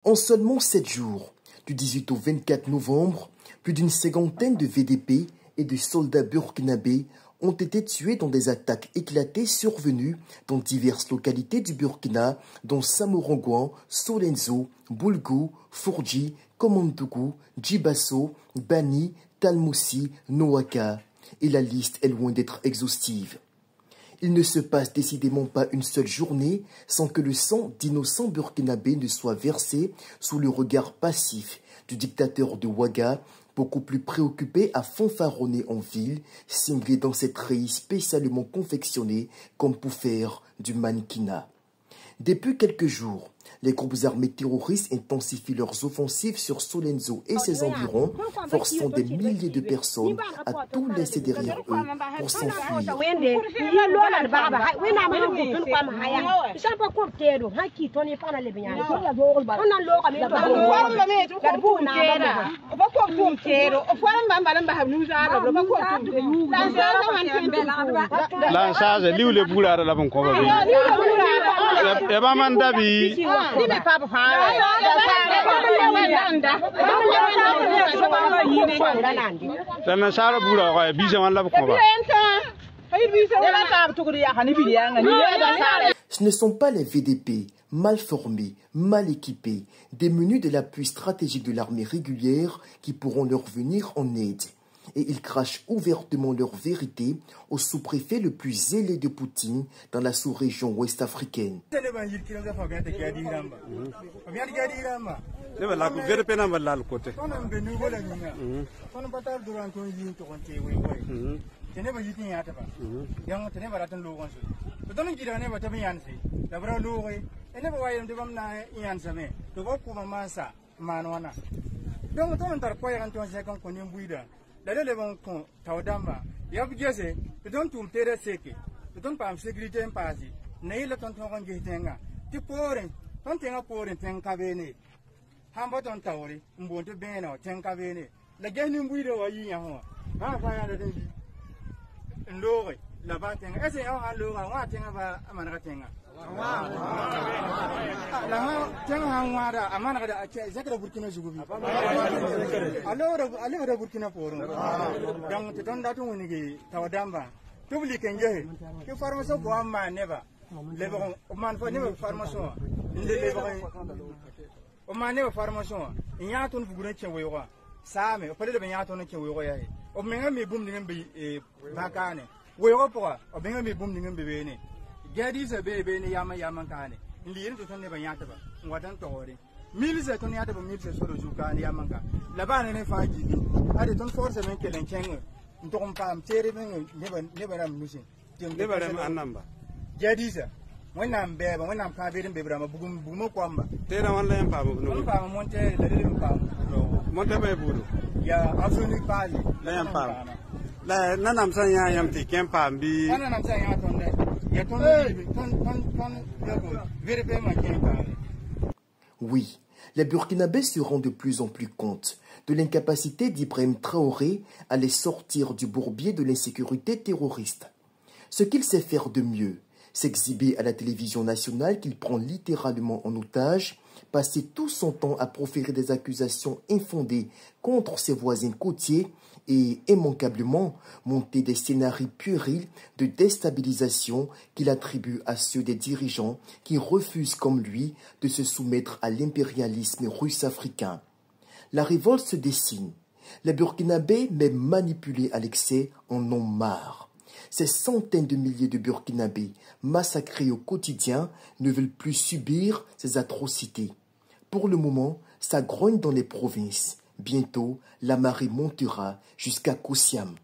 En seulement 7 jours, du 18 au 24 novembre, plus d'une cinquantaine de VDP et de soldats burkinabés ont été tués dans des attaques éclatées survenues dans diverses localités du Burkina, dont Samorongouan, Solenzo, Boulgou, Fourji, Komandougou, Djibasso, Bani, Talmoussi, Noaka. Et la liste est loin d'être exhaustive. Il ne se passe décidément pas une seule journée sans que le sang d'innocents burkinabés ne soit versé sous le regard passif du dictateur de Ouaga, beaucoup plus préoccupé à fanfaronner en ville, cinglé dans cette treillis spécialement confectionnée comme pour faire du mannequinat. Depuis quelques jours, les groupes armés terroristes intensifient leurs offensives sur Solenzo et ses environs, forçant des milliers de personnes à tout laisser derrière eux pour s'enfuir. Ce ne sont pas les VDP, mal formés, mal équipés, démunis de l'appui stratégique de l'armée régulière qui pourront leur venir en aide. Et ils crachent ouvertement leur vérité au sous-préfet le plus zélé de Poutine dans la sous-région ouest-africaine. D'ailleurs, les gens Taudamba, il y a bien c'est, tu donnes tout le terrain sec, tu donnes pas de sécurité en passe, n'est le ton ton tenga, tu pourrais, ton tenga pour un tenga vene, Hamba ton tauri, un bon de beno, tenga vene, la gagne un bouille de waïa, va faire un lorry, la batin, et c'est un lorry, un tenga va à Manatenga. Alors, Burkina Faso. Donc, tu donnes la tournée qui Tawadamba. Tu oublies qu'il y a une formation pour un man, never. Les man for never formation. Au man never formation. Il y a un ton pour Grenche Wewa. Same, au palais de Benaton et Wewa. Au Mengami booming be Bacane. Wewa, au Bengami booming and Bene. Gadis a baby in Yamankane. In the end, to Tony Bayataba, what I'm told. Mills at Tony Ataba Mills for Zuka and Yamanka. Laban and Faji. I don't force a Menkel and Changer. Don't palm, cherry, never am missing. Never am a number. Gadisa. When I'm bare, when I'm carving baby, I'm a boom boom. Tell one lamp, no palm, Monte, the little palm. Monte, yeah, absolutely party. Lamp palm. None I'm saying I am taking palm be. None I'm saying I don't let. Oui, les Burkinabés se rendent de plus en plus compte de l'incapacité d'Ibrahim Traoré à les sortir du bourbier de l'insécurité terroriste. Ce qu'il sait faire de mieux, s'exhiber à la télévision nationale qu'il prend littéralement en otage, passer tout son temps à proférer des accusations infondées contre ses voisins côtiers et immanquablement monter des scénarios puérils de déstabilisation qu'il attribue à ceux des dirigeants qui refusent comme lui de se soumettre à l'impérialisme russe-africain. La révolte se dessine. Les Burkinabés, même manipulés à l'excès, en ont marre. Ces centaines de milliers de Burkinabés massacrés au quotidien ne veulent plus subir ces atrocités. Pour le moment, ça grogne dans les provinces. Bientôt, la marée montera jusqu'à Koussiam.